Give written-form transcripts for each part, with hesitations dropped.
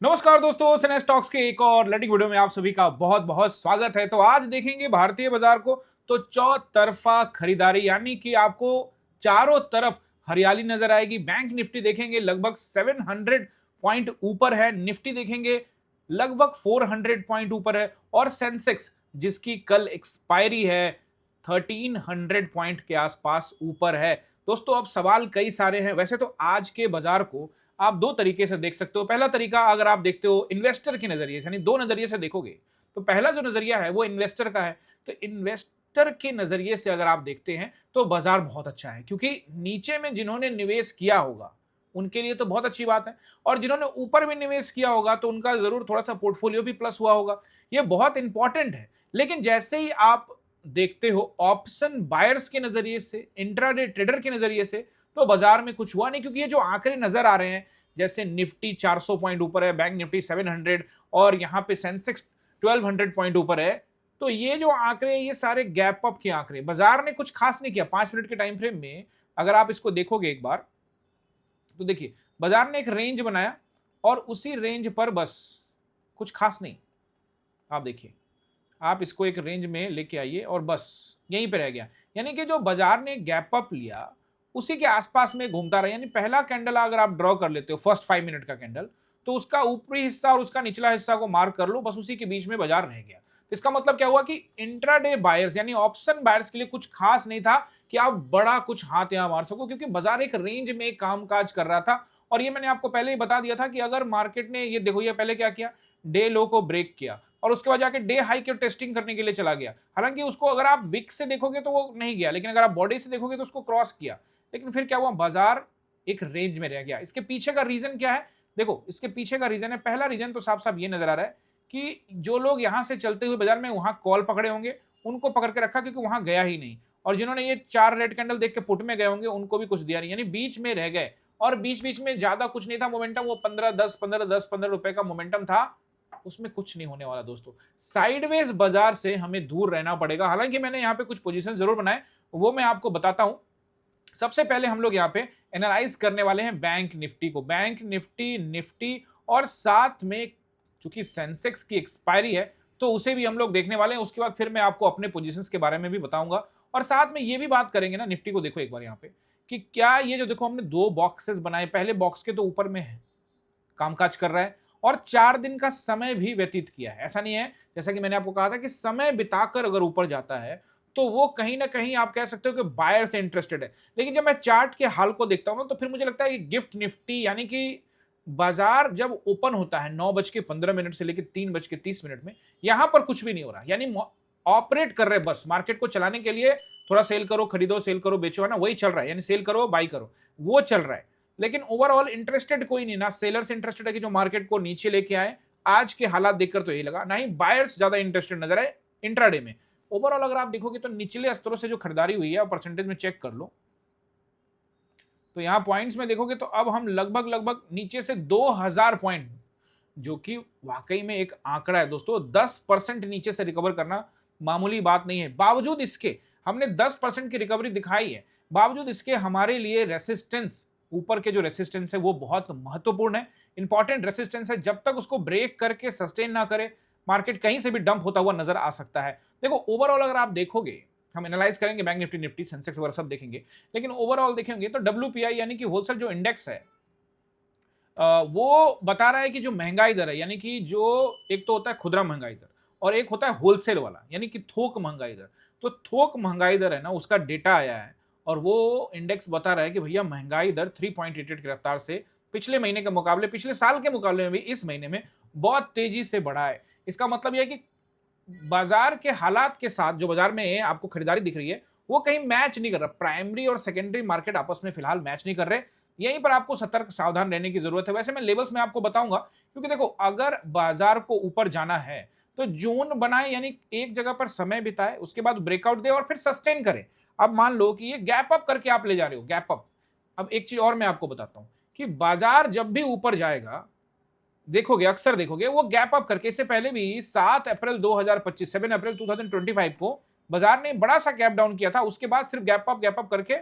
नमस्कार दोस्तों, सने स्टॉक्स के एक और लेटिंग वीडियो में आप सभी का बहुत बहुत स्वागत है। तो आज देखेंगे भारतीय बाजार को, तो चौतरफा खरीदारी, यानी कि आपको चारों तरफ हरियाली नजर आएगी। बैंक निफ्टी देखेंगे लगभग 700 पॉइंट ऊपर है, निफ्टी देखेंगे लगभग 400 पॉइंट ऊपर है, और सेंसेक्स जिसकी कल एक्सपायरी है 1300 पॉइंट के आसपास ऊपर है। दोस्तों अब सवाल कई सारे हैं। वैसे तो आज के बाजार को आप दो तरीके से देख सकते हो। पहला तरीका अगर आप देखते हो इन्वेस्टर के नजरिए से, यानी दो नजरिए से देखोगे, तो पहला जो नजरिया है वो इन्वेस्टर का है। तो इन्वेस्टर के नजरिए से अगर आप देखते हैं तो बाजार बहुत अच्छा है, क्योंकि नीचे में जिन्होंने निवेश किया होगा उनके लिए तो बहुत अच्छी बात है, और जिन्होंने ऊपर भी निवेश किया होगा तो उनका जरूर थोड़ा सा पोर्टफोलियो भी प्लस हुआ होगा। ये बहुत इंपॉर्टेंट है। लेकिन जैसे ही आप देखते हो ऑप्शन बायर्स के नजरिए से, इंट्राडे ट्रेडर के नजरिए से, तो बाजार में कुछ हुआ नहीं, क्योंकि ये जो आंकड़े नजर आ रहे हैं, जैसे निफ्टी 400 पॉइंट ऊपर है, बैंक निफ्टी 700, और यहां पे सेंसेक्स 1200 पॉइंट ऊपर है, तो ये जो आंकड़े ये सारे गैप अप के आंकड़े, बाजार ने कुछ खास नहीं किया। 5 मिनट के टाइम फ्रेम में अगर आप इसको देखोगे एक बार, तो देखिए बाजार ने एक रेंज बनाया और उसी रेंज पर बस कुछ खास नहीं। आप देखिए, आप इसको एक रेंज में लेके आइए और बस यहीं पे रह गया। यानी कि जो बाजार ने गैप अप लिया उसी के आसपास में घूमता रहा। यानी पहला कैंडल अगर आप ड्रॉ कर लेते हो, फर्स्ट 5 मिनट का कैंडल, तो उसका ऊपरी हिस्सा और उसका निचला हिस्सा को मार्क कर लो, बस उसी के बीच में बाजार रह गया। तो इसका मतलब क्या हुआ कि इंट्राडे बायर्स यानी ऑप्शन बायर्स के लिए कुछ खास नहीं था कि आप बड़ा कुछ हाथ यहां मार सको, क्योंकि बाजार एक रेंज में कामकाज कर रहा था। और ये मैंने आपको पहले ही बता दिया था कि अगर मार्केट ने, ये देखो, ये पहले क्या किया, डे लो को ब्रेक किया और उसके बाद जाके डे हाई की टेस्टिंग करने के लिए चला गया। हालांकि उसको अगर आप विक से देखोगे तो वो नहीं गया, लेकिन अगर आप बॉडी से देखोगे तो उसको क्रॉस किया। लेकिन फिर क्या हुआ, बाजार एक रेंज में रह गया। इसके पीछे का रीजन क्या है? देखो, इसके पीछे का रीजन है, पहला रीजन तो साफ साफ ये नजर आ रहा है कि जो लोग यहां से चलते हुए बाजार में वहां कॉल पकड़े होंगे, उनको पकड़ के रखा, क्योंकि वहां गया ही नहीं। और जिन्होंने ये 4 रेड कैंडल देख के पुट में गए होंगे उनको भी कुछ दिया नहीं, यानी बीच में रह गए। और बीच बीच में ज्यादा कुछ नहीं था मोमेंटम, वो 15-10 15-10-15 रुपए का मोमेंटम था, उसमें कुछ नहीं होने वाला। दोस्तों साइडवेज बाजार से हमें दूर रहना पड़ेगा। हालांकि मैंने यहाँ पे कुछ पोजीशन जरूर बनाए, वो मैं आपको बताता हूं। सबसे पहले हम लोग यहाँ पे एनालाइज करने वाले हैं बैंक निफ्टी को, बैंक निफ्टी, निफ्टी, और साथ में चूंकि सेंसेक्स की एक्सपायरी है तो उसे भी हम लोग देखने वाले हैं। उसके बाद फिर मैं आपको अपने पोजीशंस के बारे में भी बताऊंगा, और साथ में ये भी बात करेंगे ना, निफ्टी को देखो एक बार यहाँ पे कि क्या ये जो देखो हमने दो बॉक्सेस बनाए, पहले बॉक्स के तो ऊपर में है, कामकाज कर रहा है, और 4 दिन का समय भी व्यतीत किया है। ऐसा नहीं है, जैसा कि मैंने आपको कहा था कि समय बिताकर अगर ऊपर जाता है तो वो कहीं ना कहीं आप कह सकते हो कि बायर से इंटरेस्टेड है। लेकिन जब मैं चार्ट के हाल को देखता हूं ना, तो फिर मुझे लगता है कि गिफ्ट निफ्टी, यानी कि बाजार जब ओपन होता है 9:15 से लेकर 3:30 में, यहां पर कुछ भी नहीं हो रहा, यानी ऑपरेट कर रहे बस मार्केट को चलाने के लिए। थोड़ा सेल करो खरीदो, सेल करो बेचो, है ना, वही चल रहा है, यानी सेल करो बाई करो, वो चल रहा है। लेकिन ओवरऑल इंटरेस्टेड कोई नहीं, ना सेलर्स इंटरेस्टेड है कि जो मार्केट को नीचे लेके आए। आज के हालात देखकर तो यही लगा, ना ही बायर्स ज्यादा इंटरेस्टेड नजर आए इंट्राडे में। ओवरऑल अगर आप देखोगे तो निचले स्तरों से जो खरीदारी हुई है परसेंटेज में चेक कर लो, तो यहां पॉइंट्स में देखोगे तो अब हम लगभग लगभग नीचे से 2000 पॉइंट, जो कि वाकई में एक आंकड़ा है दोस्तों। 10% नीचे से रिकवर करना मामूली बात नहीं है। बावजूद इसके हमने 10% की रिकवरी दिखाई है, बावजूद इसके हमारे लिए रेसिस्टेंस, ऊपर के जो रेसिस्टेंस है वो बहुत महत्वपूर्ण है, इंपॉर्टेंट रेसिस्टेंस है। जब तक उसको ब्रेक करके सस्टेन ना करे, मार्केट कहीं से भी डंप होता हुआ नजर आ सकता है। देखो ओवरऑल अगर आप देखोगे, हम एनालाइज करेंगे बैंक निफ्टी, निफ्टी, सेंसेक्स वगैरह सब देखेंगे, लेकिन ओवरऑल देखेंगे तो डब्ल्यूपीआई यानी कि होलसेल जो इंडेक्स है, वो बता रहा है कि जो महंगाई दर है, यानी कि जो एक तो होता है खुदरा महंगाई दर और एक होता है होलसेल वाला, यानी कि थोक महंगाई दर। तो थोक महंगाई दर है ना, उसका डेटा आया है और वो इंडेक्स बता रहा है कि भैया महंगाई दर 3.88 की रफ्तार से पिछले महीने के मुकाबले, पिछले साल के मुकाबले में भी इस महीने में बहुत तेजी से बढ़ा है। इसका मतलब यह है कि बाजार के हालात के साथ जो बाजार में आपको खरीदारी दिख रही है वो कहीं मैच नहीं कर रहा। प्राइमरी और सेकेंडरी मार्केट आपस में फिलहाल मैच नहीं कर रहे। यहीं पर आपको सतर्क सावधान रहने की जरूरत है। वैसे मैं लेवल्स में आपको बताऊंगा, क्योंकि देखो अगर बाजार को ऊपर जाना है तो जोन बनाए, यानी एक जगह पर समय बिताए, उसके बाद ब्रेकआउट दे और फिर सस्टेन करे। अब मान लो कि ये गैप अप करके आप ले जा रहे हो, गैप अप। अब एक चीज और मैं आपको बताता हूं कि बाजार जब भी ऊपर जाएगा, देखोगे अक्सर देखोगे वो गैप अप करके, इससे पहले भी 7 अप्रैल 2025, 7 अप्रैल 2025 को बाजार ने बड़ा सा गैप डाउन किया था, उसके बाद सिर्फ गैप अप करके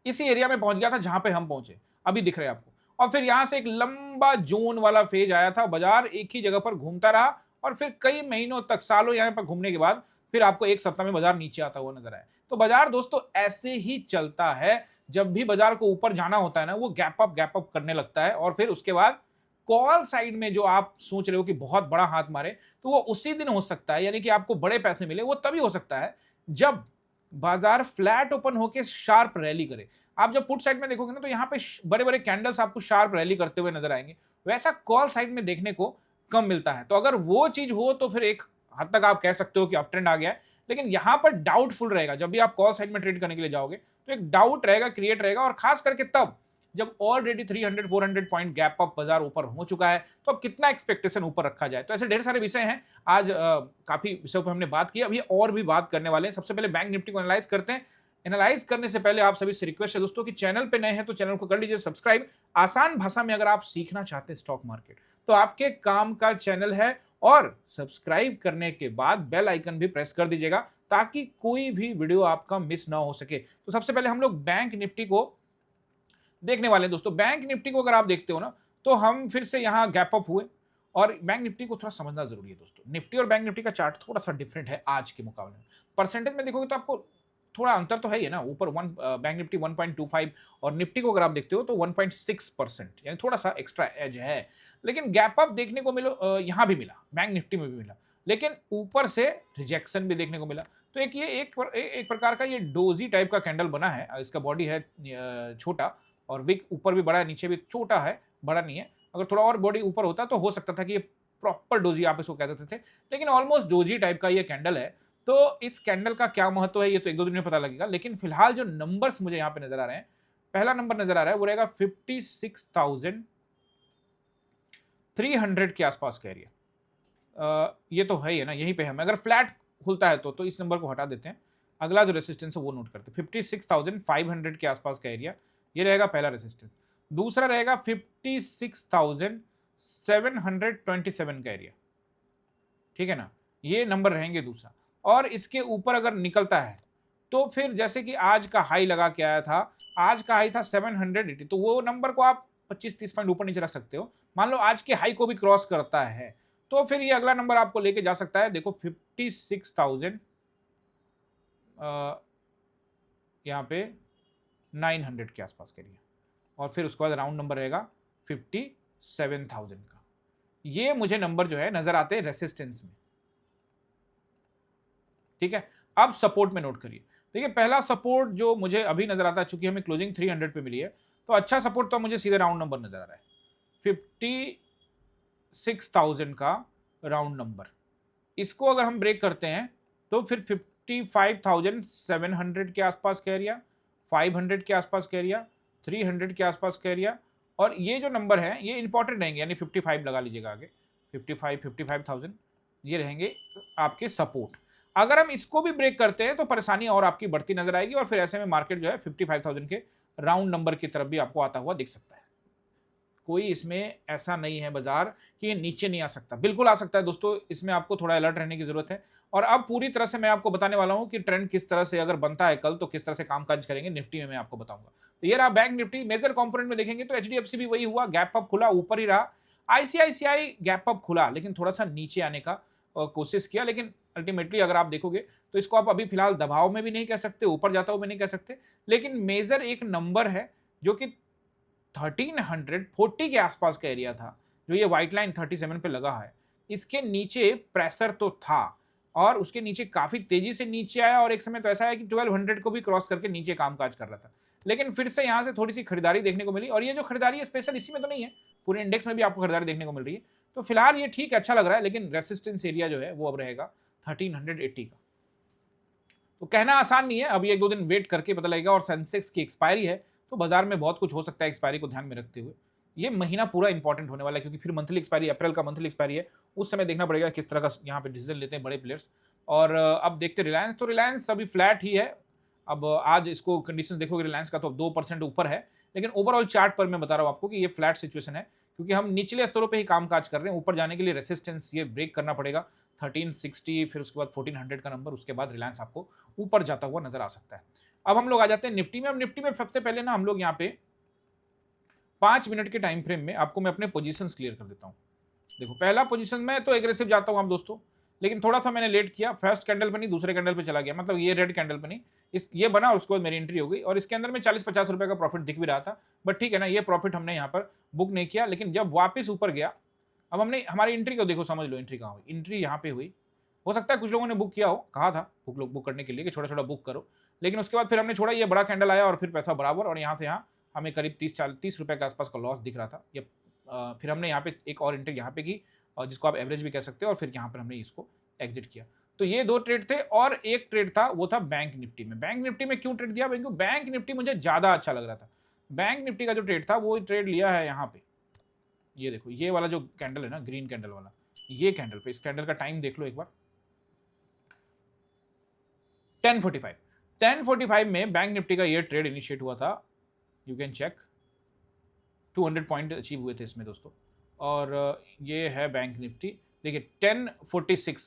इसी एरिया में पहुंच गया था जहां पे हम पहुंचे, अभी दिख रहे हैं आपको। और फिर यहां से एक लंबा जोन वाला फेज आया था, बाजार एक ही जगह पर घूमता रहा और फिर कई महीनों तक, सालों यहां पर घूमने के बाद फिर आपको एक सप्ताह में बाजार नीचे आता हुआ नजर आया। तो बाजार दोस्तों ऐसे ही चलता है, जब भी बाजार को ऊपर जाना होता है ना, वो गैप अप करने लगता है और फिर उसके बाद कॉल साइड में जो आप सोच रहे हो कि बहुत बड़ा हाथ मारे, तो वो उसी दिन हो सकता है, यानी कि आपको बड़े पैसे मिले, वो तभी हो सकता है जब बाजार फ्लैट ओपन होकर शार्प रैली करे। आप जब पुट साइड में देखोगे ना, तो यहां पे बड़े बड़े कैंडल्स आपको शार्प रैली करते हुए नजर आएंगे, वैसा कॉल साइड में देखने को कम मिलता है। तो अगर वो चीज हो तो फिर एक हद तक आप कह सकते हो कि अप ट्रेंड आ गया है, लेकिन यहां पर डाउटफुल रहेगा। जब भी आप कॉल साइड में ट्रेड करने के लिए जाओगे तो एक डाउट रहेगा, क्रिएट रहेगा, और खास करके तब जब ऑलरेडी 300 400 पॉइंट गैप अप बाजार ऊपर हो चुका है, तो अब कितना एक्सपेक्टेशन ऊपर रखा जाए। तो ऐसे ढेर सारे विषय हैं, आज काफी विषयों पर हमने बात की, अभी और भी बात करने वाले हैं। सबसे पहले बैंक निफ्टी को एनालाइज करते हैं। एनालाइज करने से पहले आप सभी से रिक्वेस्ट है दोस्तों कि चैनल पे नए हैं तो चैनल को कर लीजिए सब्सक्राइब। आसान भाषा में अगर आप सीखना चाहते हैं स्टॉक मार्केट, तो आपके काम का चैनल है, और सब्सक्राइब करने के बाद बेल आइकन भी प्रेस कर दीजिएगा ताकि कोई भी वीडियो आपका मिस ना हो सके। तो सबसे पहले हम लोग बैंक निफ्टी को देखने वाले हैं दोस्तों। बैंक निफ्टी को अगर आप देखते हो ना, तो हम फिर से यहां गैप अप हुए, और बैंक निफ्टी को थोड़ा समझना जरूरी है दोस्तों। निफ्टी और बैंक निफ्टी का चार्ट थोड़ा सा डिफरेंट है आज के मुकाबले में। परसेंटेज में देखोगे तो आपको थोड़ा अंतर तो है ही ना, ऊपर बैंक निफ्टी 1.25 और निफ्टी को अगर आप देखते हो तो 1.6%, यानी थोड़ा सा एक्स्ट्रा एज है। लेकिन गैप अप देखने को यहां भी मिला, बैंक निफ्टी में भी मिला, लेकिन ऊपर से रिजेक्शन भी देखने को मिला। तो एक प्रकार का ये डोजी टाइप का कैंडल बना है। इसका बॉडी है छोटा, और विक ऊपर भी बड़ा है, नीचे भी छोटा है, बड़ा नहीं है। अगर थोड़ा और बॉडी ऊपर होता तो हो सकता था कि ये प्रॉपर डोजी आप इसको कह सकते थे, लेकिन ऑलमोस्ट डोजी टाइप का ये कैंडल है। तो इस कैंडल का क्या महत्व है ये तो एक दो दिन में पता लगेगा, लेकिन फिलहाल जो नंबर्स मुझे यहाँ पे नजर आ रहे हैं, पहला नंबर नजर आ रहा है वो रहेगा 56,300 के आसपास का एरिया। ये तो है ही है ना, यहीं पे हम अगर फ्लैट खुलता है तो इस नंबर को हटा देते हैं। अगला जो रेसिस्टेंस है वो नोट करते हैं, 56,500 के आसपास का एरिया, ये रहेगा पहला रेसिस्टेंस। दूसरा रहेगा 56,727 का एरिया, ठीक है ना, ये नंबर रहेंगे दूसरा। और इसके ऊपर अगर निकलता है तो फिर जैसे कि आज का हाई लगा के आया था, आज का हाई था 780, तो वो नंबर को आप 25-30 पॉइंट ऊपर नीचे रख सकते हो। मान लो आज के हाई को भी क्रॉस करता है, तो फिर ये अगला नंबर आपको लेके जा सकता है। देखो 56,000 यहाँ पे 900 के आसपास के लिए, और फिर उसके बाद राउंड नंबर रहेगा 57,000 का। ये मुझे नंबर जो है नजर आते हैं रेसिस्टेंस में, ठीक है। अब सपोर्ट में नोट करिए। देखिए पहला सपोर्ट जो मुझे अभी नजर आता है, चूंकि हमें क्लोजिंग 300 पे मिली है, तो अच्छा सपोर्ट तो मुझे सीधे राउंड नंबर नजर आ रहा है 56,000 का राउंड नंबर। इसको अगर हम ब्रेक करते हैं तो फिर 55,700 के आसपास का एरिया, 500 के आसपास का एरिया, 300 के आसपास का एरिया, और ये जो नंबर है ये इंपॉर्टेंट रहेंगे, यानी 55 लगा लीजिएगा आगे, 55,000 ये रहेंगे आपके सपोर्ट। अगर हम इसको भी ब्रेक करते हैं तो परेशानी और आपकी बढ़ती नजर आएगी, और फिर ऐसे में मार्केट जो है 55,000 के राउंड नंबर की तरफ भी आपको आता हुआ दिख सकता है। कोई इसमें ऐसा नहीं है बाजार कि ये नीचे नहीं आ सकता, बिल्कुल आ सकता है दोस्तों। इसमें आपको थोड़ा अलर्ट रहने की जरूरत है। और अब पूरी तरह से मैं आपको बताने वाला हूं कि ट्रेंड किस तरह से अगर बनता है कल, तो किस तरह से कामकाज करेंगे निफ्टी में मैं आपको बताऊंगा। तो ये रहा बैंक निफ्टी। मेजर कंपोनेंट में देखेंगे तो एचडीएफसी भी वही हुआ, गैप अप खुला, ऊपर ही रहा। आईसीआईसीआई गैप अप खुला, लेकिन थोड़ा सा नीचे आने का कोशिश किया, लेकिन अल्टीमेटली अगर आप देखोगे तो इसको आप अभी फिलहाल दबाव में भी नहीं कह सकते, ऊपर जाता हुआ भी नहीं कह सकते। लेकिन मेजर एक नंबर है जो कि 1340 के आसपास का एरिया था, जो ये व्हाइट लाइन 37 पे लगा है, इसके नीचे प्रेशर तो था, और उसके नीचे काफी तेजी से नीचे आया, और एक समय तो ऐसा है कि 1200 को भी क्रॉस करके नीचे कामकाज कर रहा था। लेकिन फिर से यहां से थोड़ी सी खरीदारी देखने को मिली, और ये जो खरीदारी है स्पेशल इसी में तो नहीं है, पूरे इंडेक्स में भी आपको खरीदारी देखने को मिल रही है। तो फिलहाल ये ठीक अच्छा लग रहा है, लेकिन रेसिस्टेंस एरिया जो है वो अब रहेगा 1380 का। तो कहना आसान नहीं है, अभी एक दो दिन वेट करके पता लगेगा। और सेंसेक्स की एक्सपायरी है, तो बाजार में बहुत कुछ हो सकता है एक्सपायरी को ध्यान में रखते हुए। ये महीना पूरा इंपॉर्टेंट होने वाला है, क्योंकि फिर मंथली एक्सपायरी, अप्रैल का मंथली एक्सपायरी है, उस समय देखना पड़ेगा किस तरह का यहाँ पे डिसीजन लेते हैं बड़े प्लेयर्स। और अब देखते रिलायंस, तो रिलायंस अभी फ्लैट ही है। अब आज इसको कंडीशन देखोगे रिलायंस का, तो अब 2% ऊपर है, लेकिन ओवरऑल चार्ट पर मैं बता रहा हूँ आपको कि ये फ्लैट सिचुएशन है, क्योंकि हम निचले स्तरों पे ही कामकाज कर रहे हैं। ऊपर जाने के लिए रेसिस्टेंस ये ब्रेक करना पड़ेगा 1360, फिर उसके बाद 1400 का नंबर, उसके बाद रिलायंस आपको ऊपर जाता हुआ नजर आ सकता है। अब हम लोग आ जाते हैं निफ्टी में। अब निफ्टी में सबसे पहले ना हम लोग यहाँ पे 5 मिनट के टाइम फ्रेम में आपको मैं अपने पोजीशंस क्लियर कर देता हूँ। देखो पहला पोजीशन में तो एग्रेसिव जाता हूँ आप दोस्तों, लेकिन थोड़ा सा मैंने लेट किया, फर्स्ट कैंडल पे नहीं दूसरे कैंडल पे चला गया, मतलब ये रेड कैंडल पे नहीं, इस ये बना और उसके बाद मेरी एंट्री हो गई और इसके अंदर में 40-50 रुपए का प्रॉफिट दिख भी रहा था। बट ठीक है ना, ये प्रॉफिट हमने यहाँ पर बुक नहीं किया, लेकिन जब वापस ऊपर गया, अब हमने हमारी एंट्री को देखो, समझ लो एंट्री कहाँ हुई। एंट्री यहाँ पे हुई। हो सकता है कुछ लोगों ने बुक किया हो, कहा था बुक करने के लिए कि छोटा छोटा बुक करो, लेकिन उसके बाद फिर हमने छोड़ा, ये बड़ा कैंडल आया और फिर पैसा बराबर, और यहाँ से यहाँ हमें करीब 30 रुपए के आसपास का लॉस दिख रहा था। ये फिर हमने यहाँ पे एक और एंट्री यहाँ पे की, और जिसको आप एवरेज भी कह सकते हो, और फिर यहाँ पर हमने इसको एग्जिट किया। तो ये 2 ट्रेड थे, और एक ट्रेड था वो था बैंक निफ्टी में। बैंक निफ्टी में क्यों ट्रेड दिया? क्योंकि बैंक निफ्टी मुझे ज्यादा अच्छा लग रहा था। बैंक निफ्टी का जो ट्रेड था वो ट्रेड लिया है यहाँ पे, ये देखो, ये वाला जो कैंडल है ना, ग्रीन कैंडल वाला, ये कैंडल पे, इस कैंडल का टाइम देख लो एक बार, 10:45 में बैंक निफ्टी का ये ट्रेड इनिशिएट हुआ था। You can check, 200 point achieve हुए थे इसमें दोस्तों। और ये है बैंक निफ्टी, देखिए 10:46,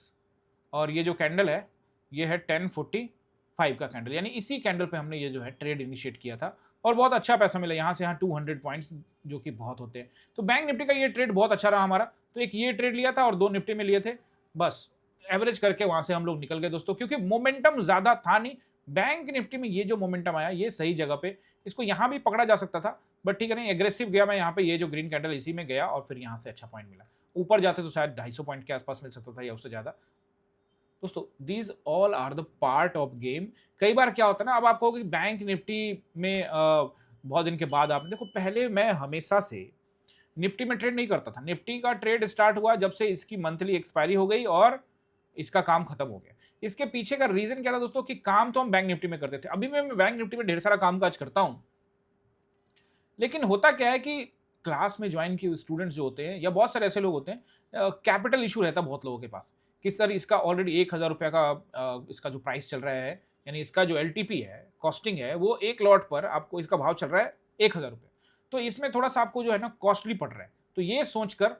और ये जो कैंडल है ये है 10:45 का कैंडल, यानी इसी कैंडल पे हमने ये जो है ट्रेड इनिशिएट किया था, और बहुत अच्छा पैसा मिला यहाँ से यहाँ 200 पॉइंट्स, जो कि बहुत होते हैं। तो बैंक निफ्टी का ये ट्रेड बहुत अच्छा रहा हमारा। तो एक ये ट्रेड लिया था और 2 निफ्टी में लिए थे, बस एवरेज करके वहां से हम लोग निकल गए दोस्तों, क्योंकि मोमेंटम ज्यादा था नहीं। बैंक निफ्टी में ये जो मोमेंटम आया ये सही जगह पे, इसको यहाँ भी पकड़ा जा सकता था, बट ठीक है नहीं, एग्रेसिव गया मैं यहाँ पे, ये जो ग्रीन कैंडल इसी में गया और फिर यहाँ से अच्छा पॉइंट मिला। ऊपर जाते तो शायद 250 पॉइंट के आसपास मिल सकता था या उससे ज्यादा। दोस्तों these all are the part of game. कई बार क्या होता है ना, अब आप कहोगे बैंक निफ्टी में बहुत दिन के बाद आपने देखो, पहले मैं हमेशा से निफ्टी में ट्रेड नहीं करता था। निफ्टी का ट्रेड स्टार्ट हुआ जब से इसकी मंथली एक्सपायरी हो गई और इसका काम खत्म हो गया। इसके पीछे का रीजन क्या था दोस्तों, कि काम तो हम बैंक निफ्टी में करते थे, अभी मैं बैंक निफ्टी में ढेर सारा काम काज करता हूं, लेकिन होता क्या है कि क्लास में ज्वाइन किए स्टूडेंट्स जो होते हैं, या बहुत सारे ऐसे लोग होते हैं, कैपिटल इशू रहता है बहुत लोगों के पास, किस तरह इसका ऑलरेडी 1,000 रुपये का इसका जो प्राइस चल रहा है, यानी इसका जो LTP है, कॉस्टिंग है, वो एक लॉट पर आपको इसका भाव चल रहा है 1,000 रुपये। तो इसमें थोड़ा सा आपको जो है ना कॉस्टली पड़ रहा है। तो ये सोचकर,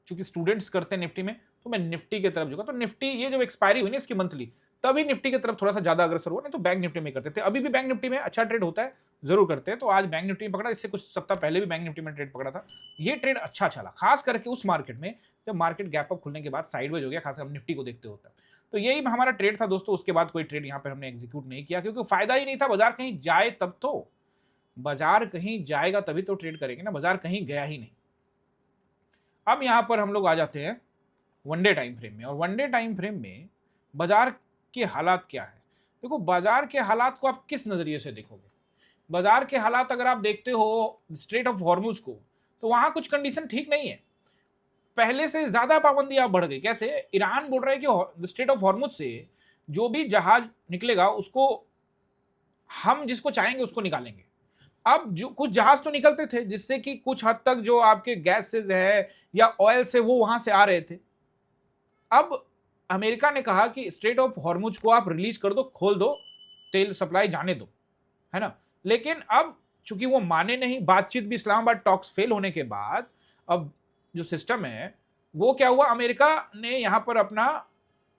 चूंकि स्टूडेंट्स करते हैं निफ्टी में, तो मैं निफ्टी की तरफ झुका। तो निफ्टी ये जब एक्सपायरी हुई ना इसकी मंथली, तभी निफ्टी की तरफ थोड़ा सा ज्यादा अग्रसर हुआ, नहीं तो बैंक निफ्टी में करते थे। अभी भी बैंक निफ्टी में अच्छा ट्रेड होता है, जरूर करते हैं। तो आज बैंक निफ्टी में पकड़ा, इससे कुछ सप्ताह पहले भी बैंक निफ्टी में ट्रेड पकड़ा था। ये ट्रेड अच्छा चला, खास करके उस मार्केट में जब मार्केट गैप अप खुलने के बाद साइडवेज हो गया, खासकर हम निफ्टी को देखते होता है। तो यही हमारा ट्रेड था दोस्तों। उसके बाद कोई ट्रेड यहाँ पर हमने एग्जीक्यूट नहीं किया, क्योंकि फायदा ही नहीं था। बाजार कहीं जाए तब तो, बाजार कहीं जाएगा तभी तो ट्रेड करेंगे ना, बाजार कहीं गया ही नहीं। अब यहां पर हम लोग आ जाते हैं वनडे टाइम फ्रेम में, और वनडे टाइम फ्रेम में बाजार के हालात क्या है। देखो बाजार के हालात को आप किस नजरिए से देखोगे। बाजार के हालात अगर आप देखते हो स्ट्रेट ऑफ हॉर्मुज को, तो वहां कुछ कंडीशन ठीक नहीं है, पहले से ज्यादा पाबंदियां बढ़ गई। कैसे? ईरान बोल रहा है कि स्ट्रेट ऑफ हॉर्मुज से जो भी जहाज निकलेगा उसको हम जिसको चाहेंगे उसको निकालेंगे। अब जो कुछ जहाज तो निकलते थे जिससे कि कुछ हद तक जो आपके गैसेज है या ऑयल से वो वहां से आ रहे थे। अब अमेरिका ने कहा कि स्ट्रेट ऑफ हॉर्मुज को आप रिलीज कर दो, खोल दो, तेल सप्लाई जाने दो, है ना। लेकिन अब चूंकि वो माने नहीं, बातचीत भी, इस्लामाबाद टॉक्स फेल होने के बाद अब जो सिस्टम है वो क्या हुआ, अमेरिका ने यहां पर अपना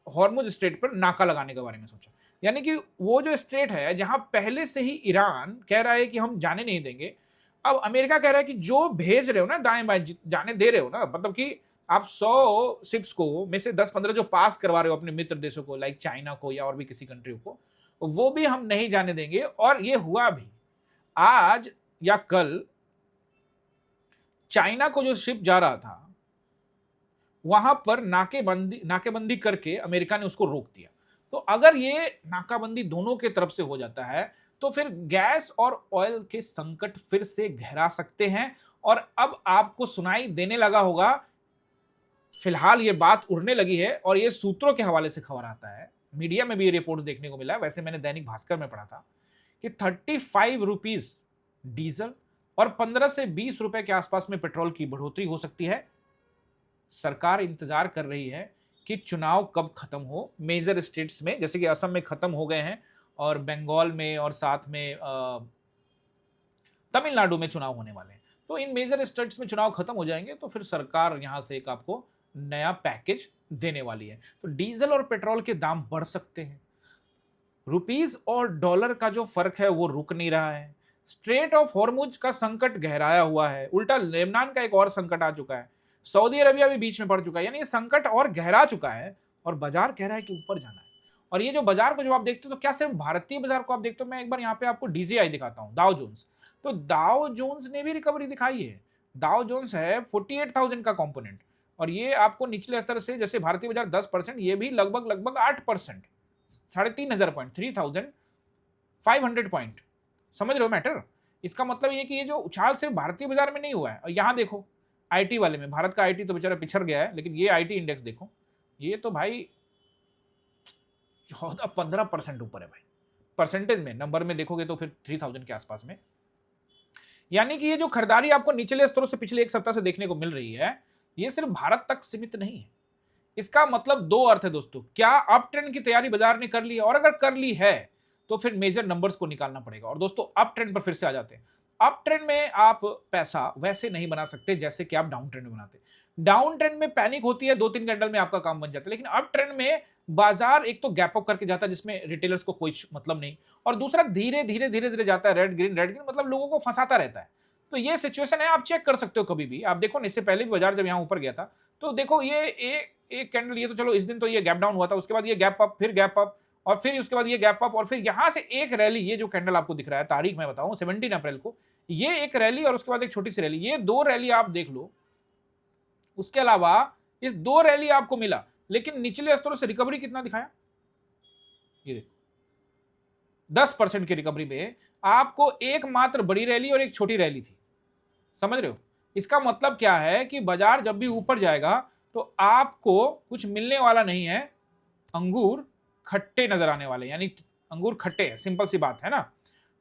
हॉर्मुज स्ट्रेट पर नाका लगाने के बारे में सोचा। यानी कि वो जो स्ट्रेट है जहां पहले से ही ईरान कह रहा है कि हम जाने नहीं देंगे, अब अमेरिका कह रहा है कि जो भेज रहे हो ना, दाएं बाएं जाने दे रहे हो ना, मतलब कि आप 100 शिप्स को में से 10-15 जो पास करवा रहे हो अपने मित्र देशों को, लाइक चाइना को या और भी किसी कंट्री को, वो भी हम नहीं जाने देंगे। और ये हुआ भी। आज या कल चाइना को जो शिप जा रहा था वहां पर नाकेबंदी करके अमेरिका ने उसको रोक दिया। तो अगर ये नाकाबंदी दोनों के तरफ से हो जाता है तो फिर गैस और ऑयल के संकट फिर से गहरा सकते हैं। और अब आपको सुनाई देने लगा होगा, फिलहाल ये बात उड़ने लगी है और ये सूत्रों के हवाले से खबर आता है, मीडिया में भी ये रिपोर्ट देखने को मिला है, वैसे मैंने दैनिक भास्कर में पढ़ा था कि 35 रुपीज डीजल और 15 से 20 रुपए के आसपास में पेट्रोल की बढ़ोतरी हो सकती है। सरकार इंतजार कर रही है कि चुनाव कब खत्म हो मेजर स्टेट्स में, जैसे कि असम में खत्म हो गए हैं और बंगाल में और साथ में तमिलनाडु में चुनाव होने वाले हैं। तो इन मेजर स्टेट्स में चुनाव खत्म हो जाएंगे तो फिर सरकार यहां से एक आपको नया पैकेज देने वाली है। तो डीजल और पेट्रोल के दाम बढ़ सकते हैं। रुपीस और डॉलर का जो फर्क है वो रुक नहीं रहा है। स्ट्रेट ऑफ हॉर्मुज का संकट गहराया हुआ है, उल्टा लेबनान का एक और संकट आ चुका है, सऊदी अरबिया भी बीच में पड़ चुका है, यानी ये संकट और गहरा चुका है और बाजार कह रहा है कि ऊपर जाना है। और ये जो बाजार को जब आप देखते हो तो क्या सिर्फ भारतीय बाजार को आप देखते हो, मैं एक बार यहाँ पे आपको डीजीआई दिखाता हूँ, डाउ जोन्स। तो डाउ जोन्स ने भी रिकवरी दिखाई है। डाउ जोन्स है 48,000 का कंपोनेंट और ये आपको निचले स्तर से, जैसे भारतीय बाजार 10%, ये भी लगभग लगभग 8%, 3,500 पॉइंट, 3,500 पॉइंट। समझ रहे हो मैटर? इसका मतलब ये कि ये जो उछाल सिर्फ भारतीय बाजार में नहीं हुआ है। और यहाँ देखो आईटी वाले में, भारत का आईटी तो बेचारा पिछड़ गया है, लेकिन ये आईटी इंडेक्स देखो, ये तो भाई 14-15% ऊपर है भाई। परसेंटेज में, नंबर में देखोगे तो फिर 3,000 के आसपास में। यानी कि ये जो खरीदारी आपको निचले स्तरों से पिछले एक सप्ताह से देखने को मिल रही है, ये सिर्फ भारत तक सीमित नहीं है। इसका मतलब दो अर्थ है दोस्तों, क्या अप ट्रेंड की तैयारी बाजार ने कर ली है, और अगर कर ली है तो फिर मेजर नंबर्स को निकालना पड़ेगा। और दोस्तों अप ट्रेंड पर फिर से आ जाते हैं। अप ट्रेंड में आप पैसा वैसे नहीं बना सकते जैसे कि आप डाउन ट्रेंड में बनाते। डाउन ट्रेंड में पैनिक होती है, 2-3 कैंडल में आपका काम बन जाता है, लेकिन अप ट्रेंड में बाजार एक तो गैप अप करके जाता है जिसमें रिटेलर्स को कोई मतलब नहीं, और दूसरा धीरे धीरे धीरे धीरे जाता है, रेड ग्रीन मतलब लोगों को फंसाता रहता है। तो ये सिचुएशन है, आप चेक कर सकते हो कभी भी। आप देखो ना, इससे पहले भी बाजार जब यहाँ ऊपर गया था तो देखो ये एक कैंडल, ये तो चलो इस दिन तो ये गैप डाउन हुआ था, उसके बाद ये गैप अप, फिर गैप अप, और फिर उसके बाद ये गैप अप, और फिर यहां से एक रैली, ये जो कैंडल आपको दिख रहा है, तारीख मैं बताऊं 17 अप्रैल को, ये एक रैली और उसके बाद एक छोटी सी रैली, ये दो रैली आप देख लो। उसके अलावा इस दो रैली आपको मिला, लेकिन निचले स्तरों से रिकवरी कितना दिखाया, ये देखो 10% की रिकवरी में आपको एक मात्र बड़ी रैली और एक छोटी रैली थी। समझ रहे हो? इसका मतलब क्या है कि बाजार जब भी ऊपर जाएगा तो आपको कुछ मिलने वाला नहीं है, अंगूर खट्टे नजर आने वाले, यानी अंगूर खट्टे हैं, सिंपल सी बात है ना।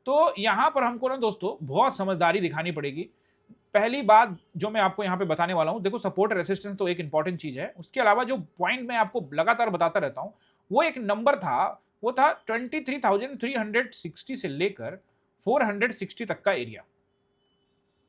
तो यहां पर हमको ना दोस्तों बहुत समझदारी दिखानी पड़ेगी। पहली बात जो मैं आपको यहां पे बताने वाला हूं, देखो सपोर्ट रेसिस्टेंस तो एक इंपॉर्टेंट चीज है, उसके अलावा जो पॉइंट मैं आपको लगातार बताता रहता हूं, वो एक नंबर था, वो था 23,360 से लेकर 460 तक का एरिया।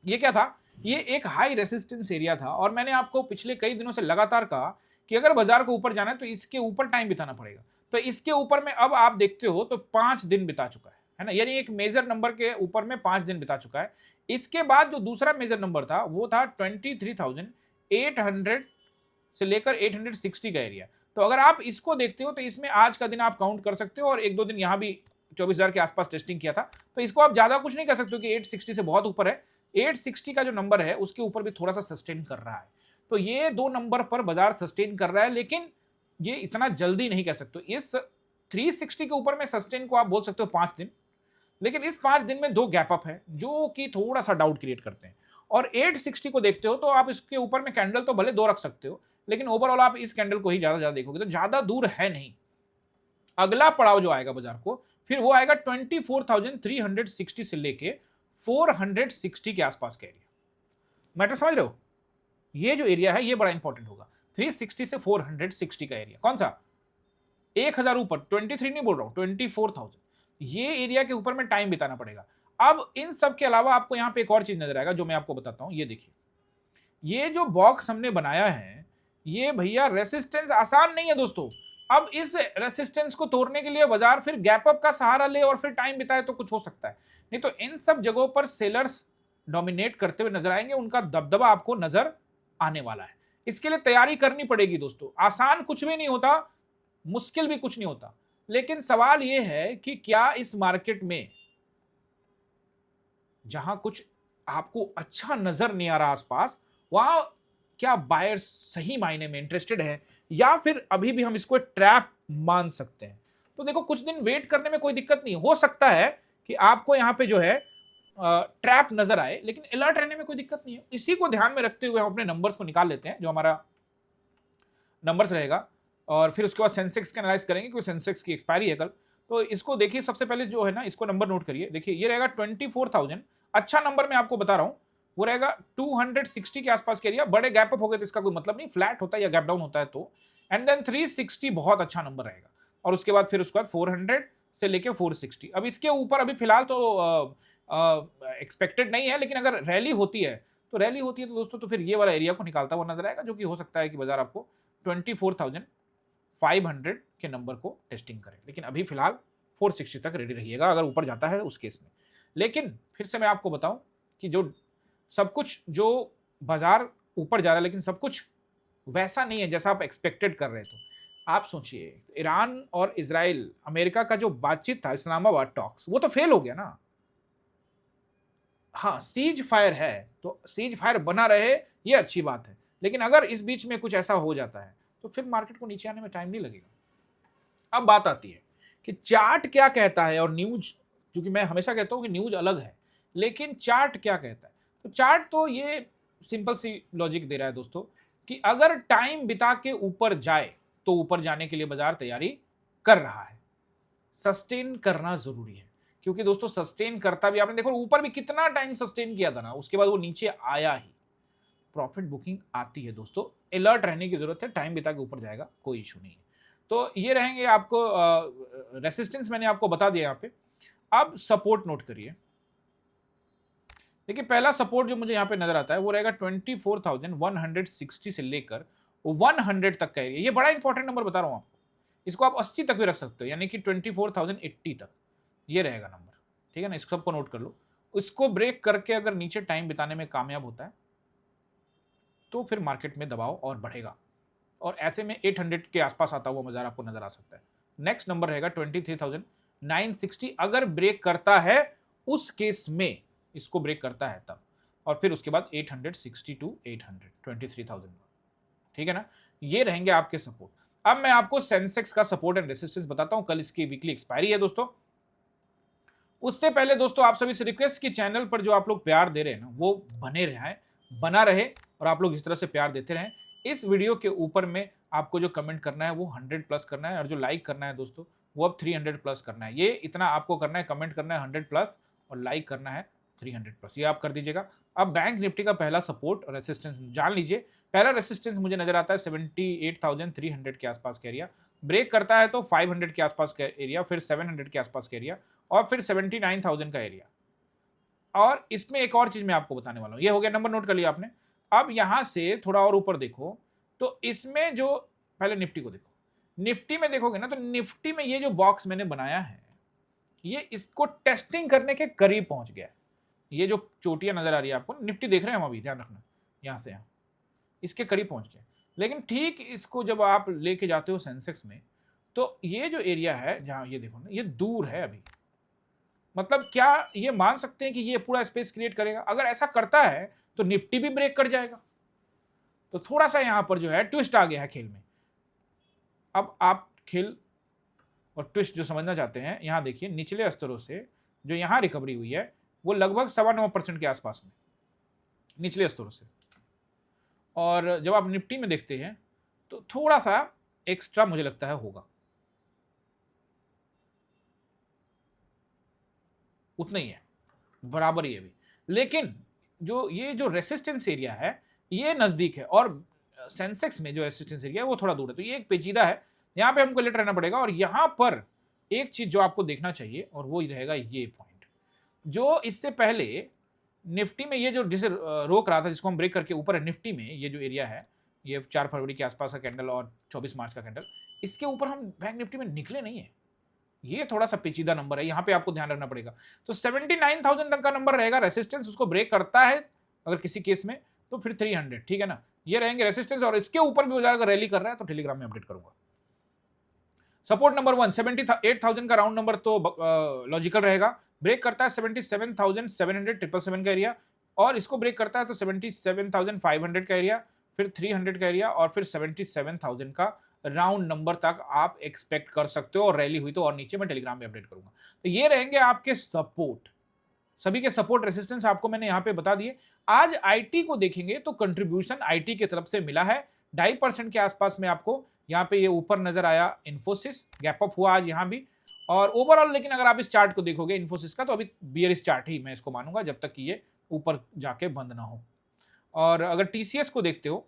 ये क्या था? ये एक हाई रेसिस्टेंस एरिया था, और मैंने आपको पिछले कई दिनों से लगातार कहा कि अगर बाजार को ऊपर जाना है तो इसके ऊपर टाइम बिताना पड़ेगा। तो इसके ऊपर में अब आप देखते हो तो 5 दिन बिता चुका है ना, यानी एक मेजर नंबर के ऊपर में 5 दिन बिता चुका है। इसके बाद जो दूसरा मेजर नंबर था वो था 23,800 से लेकर 860 का एरिया। तो अगर आप इसको देखते हो तो इसमें आज का दिन आप काउंट कर सकते हो, और एक दो दिन यहां भी 24,000 के आसपास टेस्टिंग किया था, तो इसको आप ज्यादा कुछ नहीं कह सकते हो कि 860 से बहुत ऊपर है। 860 का जो नंबर है उसके ऊपर भी थोड़ा सा सस्टेन कर रहा है। तो ये दो नंबर पर बाजार सस्टेन कर रहा है, लेकिन ये इतना जल्दी नहीं कह सकते। इस 360 के ऊपर में सस्टेन को आप बोल सकते हो 5 दिन, लेकिन इस 5 दिन में दो गैप अप है जो कि थोड़ा सा डाउट क्रिएट करते हैं। और 860 को देखते हो तो आप इसके ऊपर में कैंडल तो भले दो रख सकते हो, लेकिन ओवरऑल आप इस कैंडल को ही ज्यादा देखोगे तो ज्यादा दूर है नहीं। अगला पड़ाव जो आएगा बाजार को, फिर वो आएगा 24,360 से लेके 460 के आसपास का एरिया। मैटर समझ रहे हो? ये जो एरिया है ये बड़ा इंपॉर्टेंट होगा। 360 से 460 का एरिया कौन सा? 1,000 ऊपर, 23 नहीं बोल रहा हूं, 24,000। ये एरिया के ऊपर में टाइम बिताना पड़ेगा। अब इन सब के अलावा आपको यहां पे एक और चीज नजर आएगा जो मैं आपको बताता हूं। ये देखिए, ये जो बॉक्स हमने बनाया है, ये भैया रेसिस्टेंस आसान नहीं है दोस्तों। अब इस रेसिस्टेंस को तोड़ने के लिए बाजार फिर गैप अप का सहारा ले और फिर टाइम बिताए तो कुछ हो सकता है, नहीं तो इन सब जगहों पर सेलर्स डोमिनेट करते हुए नजर आएंगे, उनका दबदबा आपको नजर आने वाला है। इसके लिए तैयारी करनी पड़ेगी दोस्तों। आसान कुछ भी नहीं होता, मुश्किल भी कुछ नहीं होता, लेकिन सवाल यह है कि क्या इस मार्केट में जहां कुछ आपको अच्छा नजर नहीं आ रहा आसपास, वहां क्या बायर्स सही मायने में इंटरेस्टेड है, या फिर अभी भी हम इसको ट्रैप मान सकते हैं? तो देखो कुछ दिन वेट करने में कोई दिक्कत नहीं, हो सकता है कि आपको यहां पे जो है ट्रैप नजर आए, लेकिन अलर्ट रहने में कोई दिक्कत नहीं है। इसी को ध्यान में रखते हुए हम अपने नंबर्स को निकाल लेते हैं, जो हमारा नंबर्स रहेगा, और फिर उसके बाद सेंसेक्स का एनालाइज करेंगे क्योंकि सेंसेक्स की एक्सपायरी है कल। तो इसको देखिए, सबसे पहले जो है ना, इसको नंबर नोट करिए। देखिए ये रहेगा 24,000, अच्छा नंबर मैं आपको बता रहा हूं, वो रहेगा 260 के आसपास के एरिया। बड़े गैप अप हो गए तो इसका कोई मतलब नहीं, फ्लैट होता है या गैप डाउन होता है तो। एंड देन 360 बहुत अच्छा नंबर रहेगा, और उसके बाद फिर उसके बाद 400 से लेके 460। अब इसके ऊपर अभी फिलहाल तो एक्सपेक्टेड नहीं है, लेकिन अगर रैली होती है तो दोस्तों, तो फिर ये वाला एरिया को निकालता हुआ नजर आएगा, जो कि हो सकता है कि बाजार आपको 24,500 के नंबर को टेस्टिंग करे। लेकिन अभी फिलहाल 460 तक रेडी रहिएगा अगर ऊपर जाता है उस केस में। लेकिन फिर से मैं आपको बताऊं कि जो सब कुछ जो बाजार ऊपर जा रहा है, लेकिन सब कुछ वैसा नहीं है जैसा आप एक्सपेक्टेड कर रहे थे। आप सोचिए, ईरान और इजराइल, अमेरिका का जो बातचीत था, इस्लामाबाद टॉक्स, वो तो फेल हो गया ना। हाँ, सीज फायर है तो सीज फायर बना रहे, ये अच्छी बात है, लेकिन अगर इस बीच में कुछ ऐसा हो जाता है तो फिर मार्केट को नीचे आने में टाइम नहीं लगेगा। अब बात आती है कि चार्ट क्या कहता है और न्यूज, क्योंकि मैं हमेशा कहता हूं कि न्यूज अलग है, लेकिन चार्ट क्या कहता है। तो चार्ट तो ये सिंपल सी लॉजिक दे रहा है दोस्तों कि अगर टाइम बिता के ऊपर जाए तो ऊपर जाने के लिए बाजार तैयारी कर रहा है। सस्टेन करना जरूरी है, क्योंकि दोस्तों सस्टेन करता भी, आपने देखो ऊपर भी कितना टाइम सस्टेन किया था ना, उसके बाद वो नीचे आया ही। प्रॉफिट बुकिंग आती है दोस्तों, अलर्ट रहने की जरूरत है, टाइम बिता के ऊपर जाएगा, कोई इशू नहीं है। तो ये रहेंगे आपको रेसिस्टेंस मैंने आपको बता दिया यहाँ पे। अब सपोर्ट नोट करिए। देखिए पहला सपोर्ट जो मुझे यहाँ पे नजर आता है वो रहेगा 24,160 से लेकर 100 तक का एरिया। ये बड़ा इंपॉर्टेंट नंबर बता रहा हूँ आपको, इसको आप 80 तक भी रख सकते हो, यानी कि 24,080 तक ये रहेगा नंबर, ठीक है ना। इसको सबको नोट कर लो। इसको ब्रेक करके अगर नीचे टाइम बिताने में कामयाब होता है तो फिर मार्केट में दबाव और बढ़ेगा, और ऐसे में 800 के आसपास आता हुआ बाजार आपको नजर आ सकता है। नेक्स्ट नंबर रहेगा 23,960, अगर ब्रेक करता है उस केस में, इसको ब्रेक करता है तब, और फिर उसके बाद 860 टू 800, 23,000, ठीक है ना। ये रहेंगे आपके सपोर्ट। अब मैं आपको सेंसेक्स का सपोर्ट एंड रेसिस्टेंस बताता हूं। कल इसकी वीकली एक्सपायरी है दोस्तों। उससे पहले दोस्तों आप सभी से रिक्वेस्ट की चैनल पर जो आप लोग प्यार दे रहे हैं ना, वो बना रहे, और आप लोग इस तरह से प्यार देते रहें। इस वीडियो के ऊपर में आपको जो कमेंट करना है वो 100 प्लस करना है, और जो लाइक करना है दोस्तों वो अब 300 प्लस करना है। ये इतना आपको करना है, कमेंट करना है 100 प्लस और लाइक करना है 300 प्लस, ये आप कर दीजिएगा। अब बैंक निफ्टी का पहला सपोर्ट और रेसिस्टेंस जान लीजिए। पहला रेसिस्टेंस मुझे नजर आता है 78,300 के आसपास का एरिया, ब्रेक करता है तो 500 के आसपास का एरिया, फिर 700 के आसपास का एरिया, और फिर 79,000 का एरिया। और इसमें एक और चीज मैं आपको बताने वाला हूं, ये हो गया नंबर, नोट कर लिया आपने। अब यहां से थोड़ा और ऊपर देखो, तो इसमें जो, पहले निफ्टी को देखो, निफ्टी में देखोगे ना तो निफ्टी में ये जो बॉक्स मैंने बनाया है, ये इसको टेस्टिंग करने के करीब पहुंच गया है। ये जो चोटियां नजर आ रही है आपको, निफ्टी देख रहे हैं हम अभी, ध्यान रखना, यहां से यहां इसके करीब पहुंच गया। लेकिन ठीक इसको जब आप लेके जाते हो सेंसेक्स में, तो ये जो एरिया है जहां, ये देखो ना, ये दूर है अभी। मतलब क्या ये मान सकते हैं कि ये पूरा स्पेस क्रिएट करेगा? अगर ऐसा करता है तो निफ्टी भी ब्रेक कर जाएगा। तो थोड़ा सा यहां पर जो है ट्विस्ट आ गया है खेल में। अब आप खेल और ट्विस्ट जो समझना चाहते हैं, यहां देखिए निचले स्तरों से जो यहां रिकवरी हुई है वो लगभग 9.25% के आसपास में, निचले स्तरों से। और जब आप निफ्टी में देखते हैं तो थोड़ा सा एक्स्ट्रा मुझे लगता है होगा, उतना ही है, बराबर ही है भी। लेकिन जो ये जो रेसिस्टेंस एरिया है ये नजदीक है, और सेंसेक्स में जो रेसिस्टेंस एरिया है वो थोड़ा दूर है। तो ये एक पेचीदा है, यहां पे हमको लेट रहना पड़ेगा। और यहां पर एक चीज जो आपको देखना चाहिए, और वो रहेगा ये पॉइंट, जो इससे पहले निफ्टी में ये जो जिसे रोक रहा था, जिसको हम ब्रेक करके ऊपर है, निफ्टी में ये जो एरिया है, ये 4 फरवरी के आसपास का कैंडल और 24 मार्च का कैंडल, इसके ऊपर हम बैंक निफ्टी में निकले नहीं है। ये थोड़ा सा पेचीदा नंबर है, यहां पे आपको ध्यान रखना पड़ेगा। तो 79,000 तक का नंबर रहेगा रेसिस्टेंस, उसको ब्रेक करता है अगर किसी केस में तो फिर 300, ठीक है ना। ये रहेंगे रेसिस्टेंस, और इसके ऊपर भी अगर रैली कर रहा है तो टेलीग्राम में अपडेट करूंगा। सपोर्ट नंबर 1 78,000 का राउंड नंबर तो लॉजिकल रहेगा। ब्रेक करता है 77,700 777 का एरिया, और इसको ब्रेक करता है तो 77,500 का एरिया, फिर 300 का एरिया, और फिर 77,000 का राउंड नंबर तक आप एक्सपेक्ट कर सकते हो। और रैली हुई तो और नीचे मैं टेलीग्राम में अपडेट करूंगा। तो ये रहेंगे आपके सपोर्ट, सभी के सपोर्ट रेसिस्टेंस आपको मैंने यहां पे बता दिए। आज आईटी को देखेंगे तो कंट्रीब्यूशन आईटी की तरफ से मिला है 2.5% के आसपास में। आपको यहां पे ये ऊपर नजर आया, इन्फोसिस गैप अप हुआ आज यहां भी। और ओवरऑल लेकिन अगर आप इस चार्ट को देखोगे इन्फोसिस का, तो अभी बियरिश चार्ट ही मैं इसको मानूंगा जब तक कि ये ऊपर जाके बंद ना हो। और अगर टीसीएस को देखते हो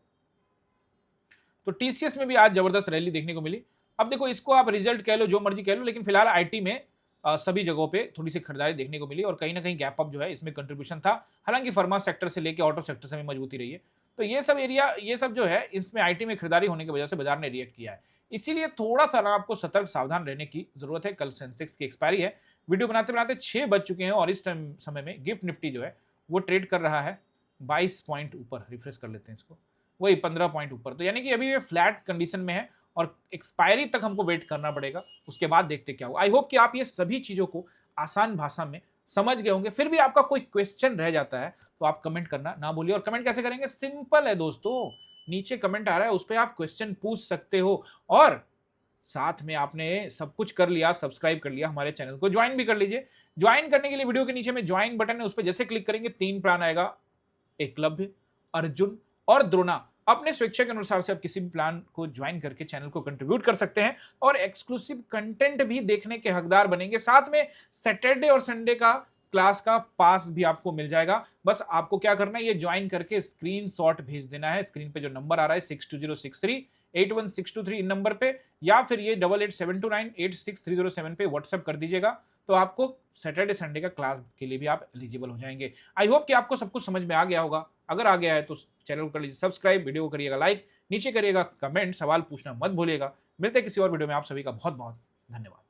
तो टीसीएस में भी आज जबरदस्त रैली देखने को मिली। अब देखो, इसको आप रिजल्ट कह लो, जो मर्जी कह लो, लेकिन फिलहाल आईटी में सभी जगहों पे थोड़ी सी खरीदारी देखने को मिली, और कहीं ना कहीं गैप अप जो है इसमें कंट्रीब्यूशन था। हालांकि फार्मा सेक्टर से लेकर ऑटो सेक्टर से भी मजबूती रही है। तो ये सब एरिया, ये सब जो है, इसमें आईटी में खरीदारी होने की वजह से बाजार ने रिएक्ट किया है। इसीलिए थोड़ा सा ना आपको सतर्क सावधान रहने की जरूरत है। कल सेंसेक्स की एक्सपायरी है, वीडियो बनाते-बनाते 6 बज चुके हैं और इस टाइम समय में गिफ्ट निफ्टी जो है वो ट्रेड कर रहा है 22 पॉइंट ऊपर। रिफ्रेश कर लेते हैं इसको, वही 15 पॉइंट ऊपर। तो यानी कि अभी ये फ्लैट कंडीशन में है और एक्सपायरी तक हमको वेट करना पड़ेगा, उसके बाद देखते क्या होगा। आई होप कि आप ये सभी चीज़ों को आसान भाषा में समझ गए होंगे। फिर भी आपका कोई क्वेश्चन रह जाता है तो आप कमेंट करना ना भूलिए। और कमेंट कैसे करेंगे? सिंपल है दोस्तों, नीचे कमेंट आ रहा है उस पे आप क्वेश्चन पूछ सकते हो और साथ में आपने सब कुछ कर लिया, सब्सक्राइब कर लिया हमारे चैनल को, ज्वाइन भी कर लीजिए। ज्वाइन करने के लिए वीडियो के नीचे में ज्वाइन बटन है, उस पे जैसे क्लिक करेंगे 3 प्लान आएगा, एकलव्य, अर्जुन और द्रोणा। अपने स्वेच्छा के अनुसार से आप किसी भी प्लान को ज्वाइन करके चैनल को कंट्रीब्यूट कर सकते हैं और एक्सक्लूसिव कंटेंट भी देखने के हकदार बनेंगे। साथ में सैटरडे और संडे का क्लास का पास भी आपको मिल जाएगा। बस आपको क्या करना है, ये ज्वाइन करके स्क्रीनशॉट भेज देना है। स्क्रीन पे जो नंबर आ रहा है 6206381623 इन नंबर पे, या फिर ये 8872986307 पे व्हाट्सएप कर दीजिएगा। तो आपको सैटरडे संडे का क्लास के लिए भी आप एलिजिबल हो जाएंगे। आई होप कि आपको सब कुछ समझ में आ गया होगा। अगर आ गया है तो चैनल को कर लीजिए सब्सक्राइब, वीडियो को करिएगा लाइक, नीचे करिएगा कमेंट, सवाल पूछना मत भूलिएगा। मिलते हैं किसी और वीडियो में। आप सभी का बहुत बहुत धन्यवाद।